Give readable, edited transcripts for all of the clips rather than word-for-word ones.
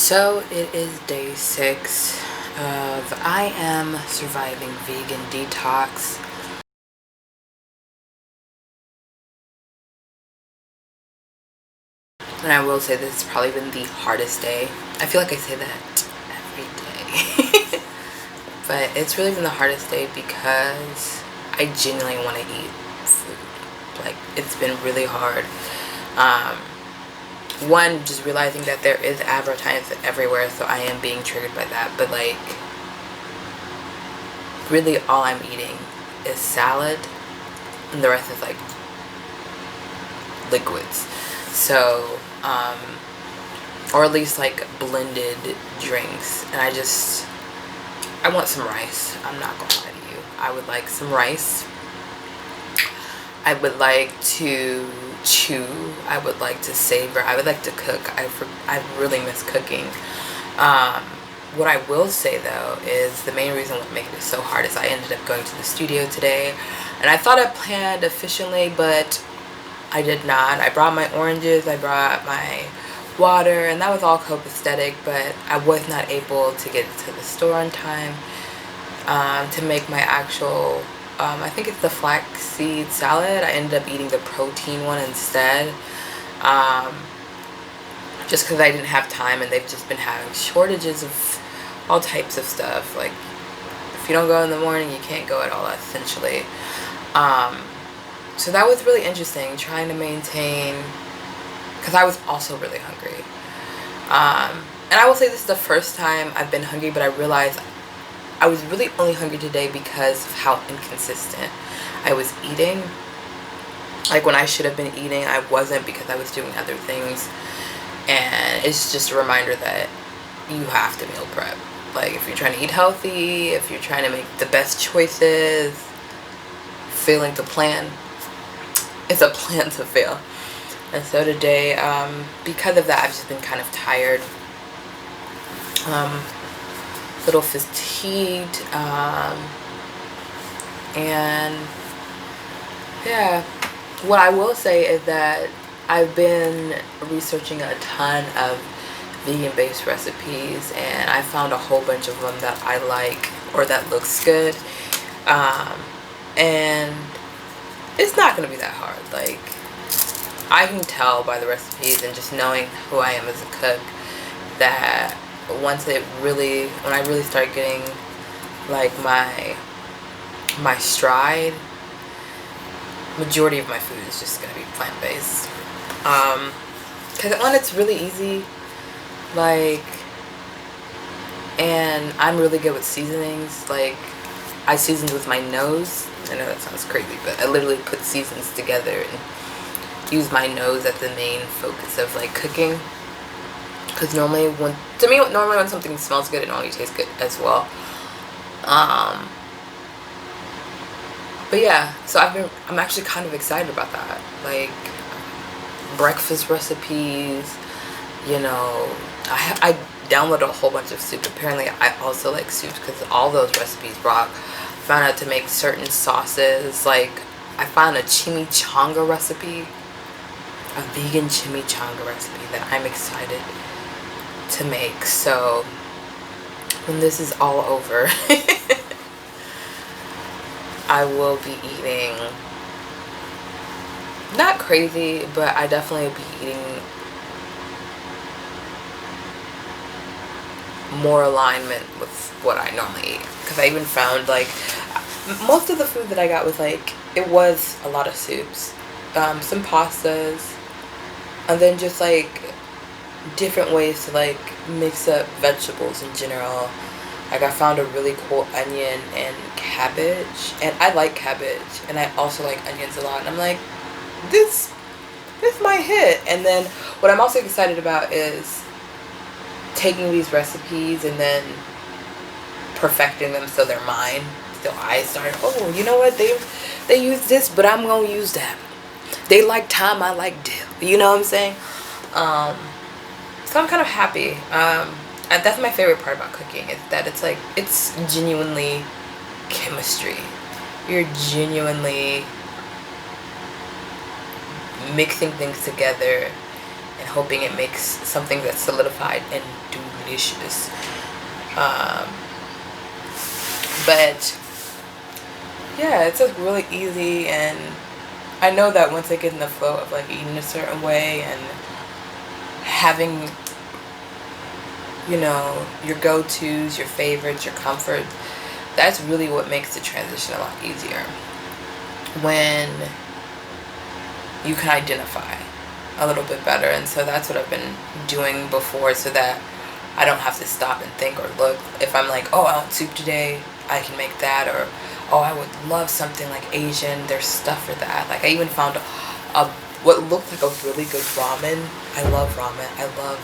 So it is day 6 of I am surviving vegan detox. And I will say this has probably been the hardest day. I feel like I say that every day. But it's really been the hardest day because I genuinely want to eat food. Like, it's been really hard. One, just realizing that there is advertising everywhere, so I am being triggered by that. But like, really all I'm eating is salad, and the rest is like liquids. So, or at least like blended drinks. And I want some rice. I'm not gonna lie to you. I would like some rice. I would like to chew. I would like to savor. I would like to cook. I really miss cooking. What I will say though is the main reason what making it so hard is I ended up going to the studio today, and I thought I planned efficiently, but I did not. I brought my oranges, I brought my water, and that was all copacetic, but I was not able to get it to the store on time to make my actual, I think it's the flaxseed salad. I ended up eating the protein one instead, just because I didn't have time, and they've just been having shortages of all types of stuff. Like, if you don't go in the morning, you can't go at all, essentially. So that was really interesting, trying to maintain, because I was also really hungry. And I will say this is the first time I've been hungry, but I realized I was really only hungry today because of how inconsistent I was eating. Like, when I should have been eating, I wasn't, because I was doing other things. And it's just a reminder that you have to meal prep. Like, if you're trying to eat healthy, if you're trying to make the best choices, failing to plan, it's a plan to fail. And so today, because of that, I've just been kind of tired, little fatigued, and yeah. What I will say is that I've been researching a ton of vegan-based recipes, and I found a whole bunch of them that I like, or that looks good, and it's not going to be that hard. Like, I can tell by the recipes and just knowing who I am as a cook that when I really start getting like my stride, majority of my food is just going to be plant-based. Because one, it's really easy, like, and I'm really good with seasonings. Like, I seasoned with my nose. I know that sounds crazy, but I literally put seasons together and use my nose as the main focus of like cooking. Because normally when something smells good, it normally tastes good as well. But yeah, so I'm actually kind of excited about that. Like, breakfast recipes, you know, I downloaded a whole bunch of soup. Apparently I also like soups because all those recipes rock. Found out to make certain sauces. Like, I found a chimichanga recipe, a vegan chimichanga recipe that I'm excited to make. So when this is all over, I will be eating, not crazy, but I definitely will be eating more alignment with what I normally eat. Because I even found, like, most of the food that I got was like, it was a lot of soups, some pastas, and then just like different ways to like mix up vegetables in general. Like, I found a really cool onion and cabbage, and I like cabbage, and I also like onions a lot, and I'm like, this might hit. And then what I'm also excited about is taking these recipes and then perfecting them so they're mine. So I started, oh, you know what, they use this, but I'm gonna use that. They like thyme, I like dill. You know what I'm saying? So I'm kind of happy. And that's my favorite part about cooking, is that it's like, it's genuinely chemistry. You're genuinely mixing things together and hoping it makes something that's solidified and delicious. But yeah, it's like really easy, and I know that once I get in the flow of like eating a certain way and having, you know, your go-tos, your favorites, your comforts, that's really what makes the transition a lot easier. When you can identify a little bit better. And so that's what I've been doing before, so that I don't have to stop and think or look. If I'm like, oh, I want soup today, I can make that. Or, oh, I would love something like Asian, there's stuff for that. Like I even found what looked like a really good ramen. I love ramen. I love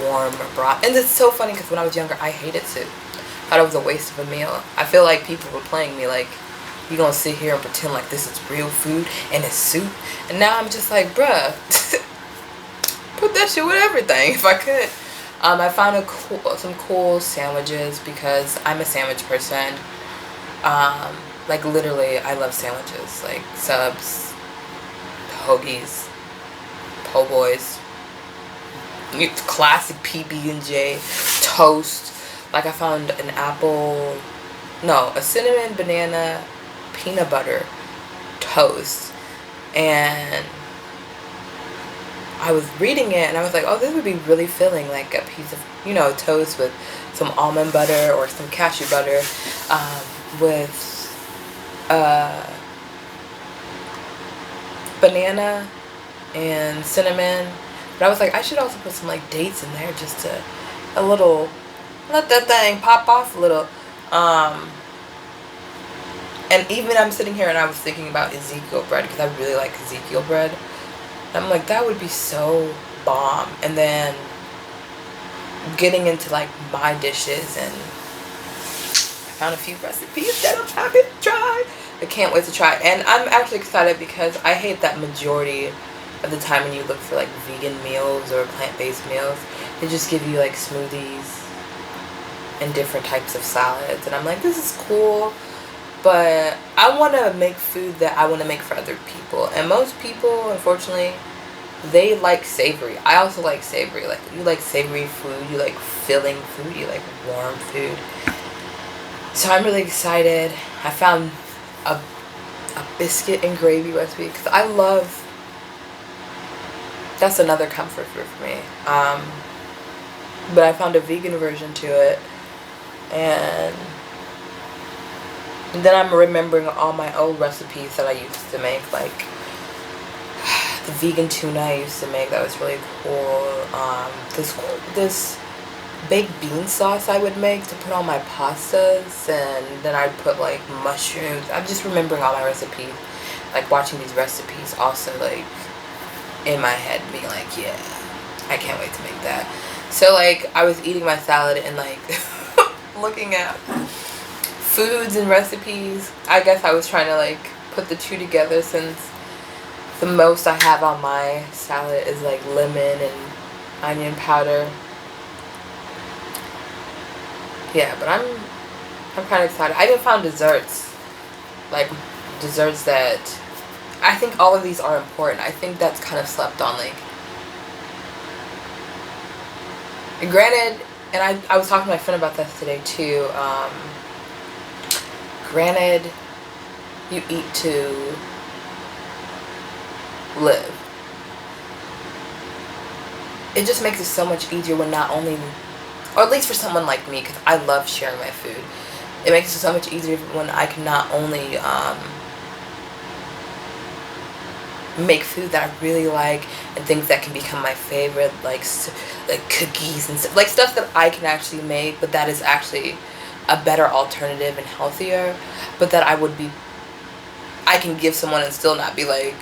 warm broth. And it's so funny because when I was younger, I hated soup. Thought it was a waste of a meal. I feel like people were playing me like, you gonna sit here and pretend like this is real food and it's soup. And now I'm just like, bruh, put that shit with everything if I could. I found some cool sandwiches because I'm a sandwich person. Like literally, I love sandwiches, like subs, hoagies, po' boys, classic PB&J, toast. Like I found a cinnamon banana peanut butter toast, and I was reading it and I was like, oh, this would be really filling, like a piece of, you know, toast with some almond butter or some cashew butter, with banana and cinnamon. But I was like, I should also put some like dates in there, just to let that thing pop off a little. And even I'm sitting here and I was thinking about Ezekiel bread, because I really like Ezekiel bread. And I'm like, that would be so bomb. And then getting into like my dishes, and I found a few recipes that I'm happy to try. I can't wait to try. And I'm actually excited because I hate that majority of the time when you look for like vegan meals or plant-based meals, they just give you like smoothies and different types of salads. And I'm like, this is cool, but I want to make food that I want to make for other people. And most people, unfortunately, they like savory. I also like savory. Like, you like savory food, you like filling food, you like warm food. So I'm really excited. I found a biscuit and gravy recipe because I love, that's another comfort food for me. But I found a vegan version to it, and then I'm remembering all my old recipes that I used to make, like the vegan tuna I used to make, that was really cool. This baked bean sauce I would make to put on my pastas, and then I'd put like mushrooms. I'm just remembering all my recipes, like watching these recipes also, like in my head being like, yeah, I can't wait to make that. So like I was eating my salad and like looking at foods and recipes. I guess I was trying to like put the two together, since the most I have on my salad is like lemon and onion powder. Yeah, but I'm kind of excited. I even found desserts, like desserts that I think all of these are important. I think that's kind of slept on. Like, granted, and I was talking to my friend about this today too. Granted, you eat to live. It just makes it so much easier when not only, or at least for someone like me, because I love sharing my food. It makes it so much easier when I can not only make food that I really like and things that can become my favorite, like cookies and stuff, like stuff that I can actually make, but that is actually a better alternative and healthier, but that I can give someone and still not be like,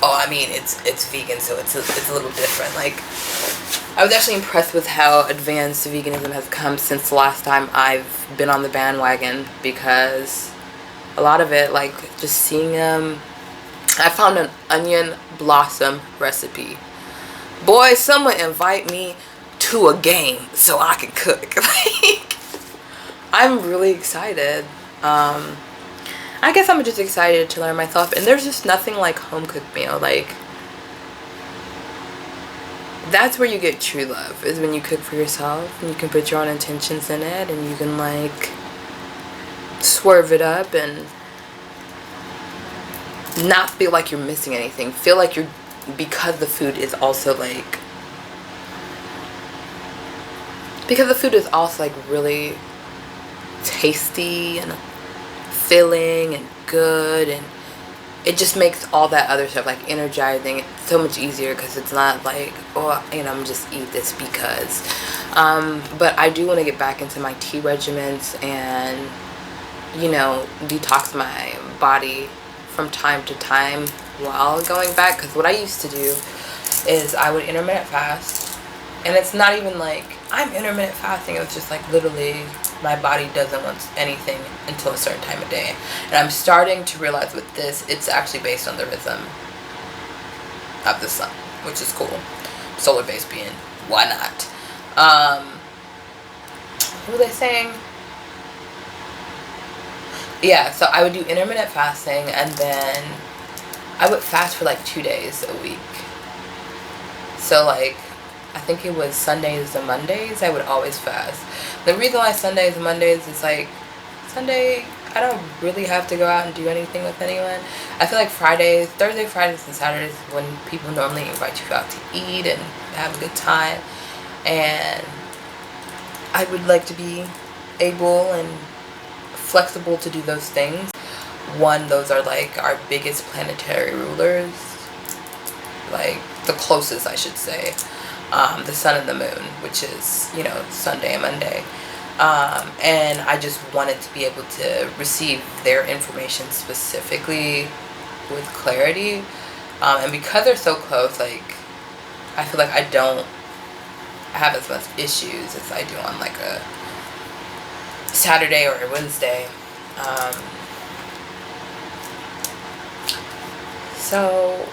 oh, I mean, it's vegan, so it's a little different. Like, I was actually impressed with how advanced veganism has come since the last time I've been on the bandwagon, because a lot of it, like, just seeing them, I found an onion blossom recipe. Boy, someone invite me to a game so I can cook. Like, I'm really excited. I guess I'm just excited to learn myself, and there's just nothing like home cooked meal. Like, that's where you get true love, is when you cook for yourself and you can put your own intentions in it and you can like swerve it up and not feel like you're missing anything. Feel like you're, because the food is also like, because the food is also like really tasty and filling and good, and it just makes all that other stuff like energizing so much easier, because it's not like, oh, you know, I'm just eat this because. But I do want to get back into my tea regimens and, you know, detox my body from time to time while going back, because what I used to do is I would intermittent fast, and it's not even like I'm intermittent fasting, it was just like literally my body doesn't want anything until a certain time of day. And I'm starting to realize with this, it's actually based on the rhythm of the sun, which is cool. Solar based being, why not? What were they saying? Yeah, so I would do intermittent fasting, and then I would fast for like 2 days a week. So like, I think it was Sundays and Mondays, I would always fast. The reason why Sundays and Mondays is like, Sunday, I don't really have to go out and do anything with anyone. I feel like Fridays, Thursday, Fridays, and Saturdays is when people normally invite you out to eat and have a good time. And I would like to be able and flexible to do those things. One, those are like our biggest planetary rulers, like the closest, I should say. The sun and the moon, which is, you know, Sunday and Monday. And I just wanted to be able to receive their information specifically with clarity. And because they're so close, like, I feel like I don't have as much issues as I do on like a Saturday or a Wednesday. So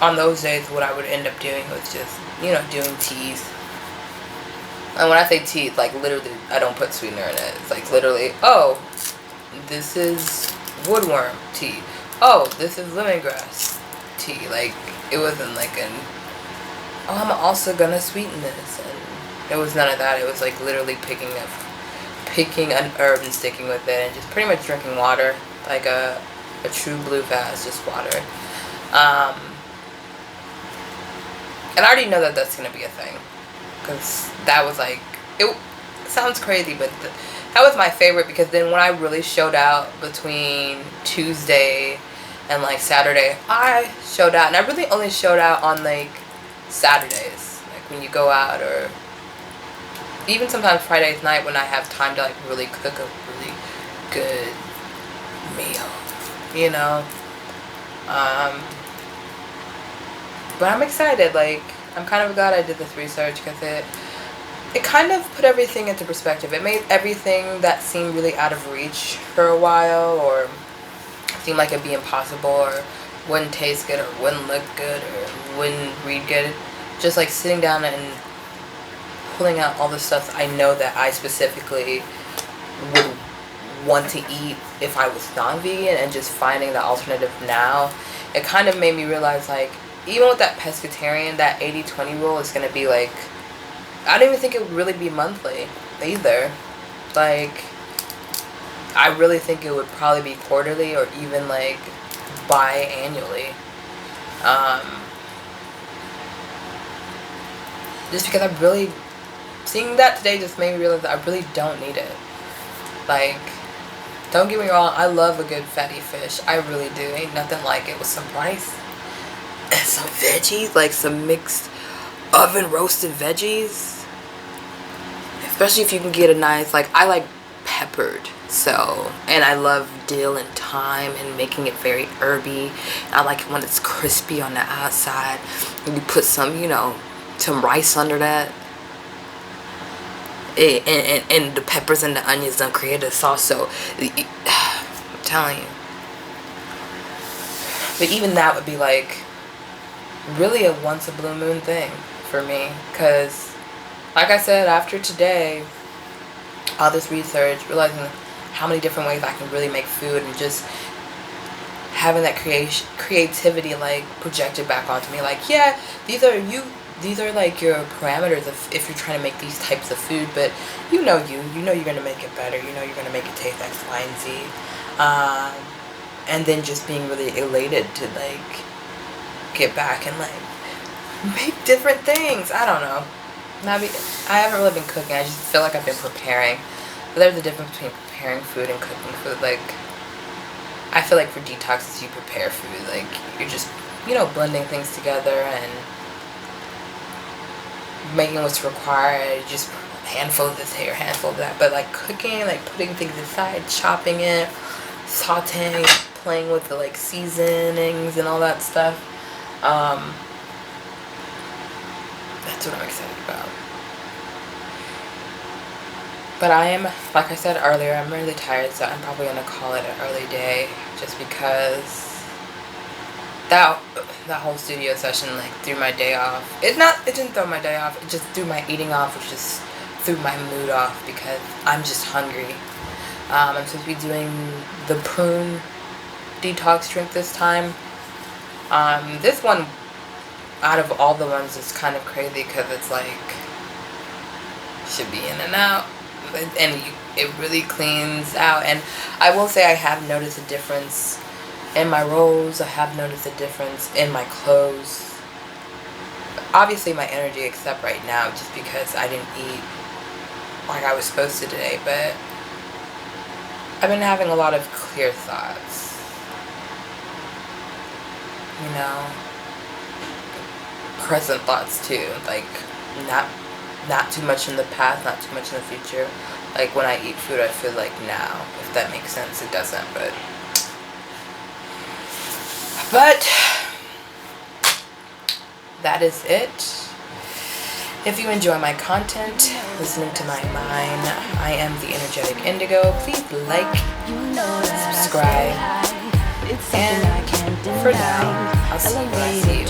on those days, what I would end up doing was just, you know, doing teas. And when I say tea, like literally, I don't put sweetener in it. It's like literally, oh, this is woodworm tea. Oh, this is lemongrass tea. Like, it wasn't like an, oh, I'm also gonna sweeten this. And it was none of that. It was like literally picking an herb and sticking with it and just pretty much drinking water. Like a true blue fast, just water. And I already know that that's going to be a thing, because that was like, it sounds crazy, but that was my favorite, because then when I really showed out between Tuesday and like Saturday, I showed out, and I really only showed out on like Saturdays, like when you go out, or even sometimes Fridays night when I have time to like really cook a really good meal, you know. But I'm excited. Like, I'm kind of glad I did this research, because it kind of put everything into perspective. It made everything that seemed really out of reach for a while, or seemed like it'd be impossible, or wouldn't taste good, or wouldn't look good, or wouldn't read good, just like sitting down and pulling out all the stuff I know that I specifically would want to eat if I was non-vegan, and just finding the alternative now, it kind of made me realize, like, even with that pescatarian, that 80-20 rule is going to be like, I don't even think it would really be monthly either. Like, I really think it would probably be quarterly, or even like biannually. Just because I really, seeing that today just made me realize that I really don't need it. Like, don't get me wrong, I love a good fatty fish. I really do. Ain't nothing like it with some rice and some veggies, like some mixed oven roasted veggies. Especially if you can get a nice, like, I like peppered, so, and I love dill and thyme and making it very herby. I like it when it's crispy on the outside, and you put some, you know, some rice under that. And the peppers and the onions don't create a sauce, so I'm telling you. But even that would be like really a once a blue moon thing for me, because like I said, after today, all this research, realizing how many different ways I can really make food, and just having that creativity like projected back onto me, like, yeah, these are like your parameters if you're trying to make these types of food, but you know you're gonna make it better, you know you're gonna make it taste X, Y, and Z. And then just being really elated to like get back and like make different things. I don't know. I haven't really been cooking. I just feel like I've been preparing. But there's a difference between preparing food and cooking food. Like, I feel like for detoxes you prepare food. Like, you're just, blending things together and making what's required. Just handful of this here, handful of that. But like cooking, like putting things aside, chopping it, sauteing, playing with the like seasonings and all that stuff. That's what I'm excited about. But I am, like I said earlier, I'm really tired, so I'm probably going to call it an early day, just because that whole studio session like threw my day off. It didn't throw my day off, it just threw my eating off, which just threw my mood off because I'm just hungry. I'm supposed to be doing the prune detox drink this time. This one, out of all the ones, is kind of crazy because it's like, should be in and out, and it really cleans out. And I will say I have noticed a difference in my rolls. I have noticed a difference in my clothes. Obviously my energy, except right now, just because I didn't eat like I was supposed to today, but I've been having a lot of clear thoughts. Present thoughts too, like not too much in the past, not too much in the future. Like when I eat food, I feel like now, if that makes sense. It doesn't, but that is it. If you enjoy my content, listening to my mind, I am the energetic indigo. Please like, subscribe, and for now, I'll see you when I see you.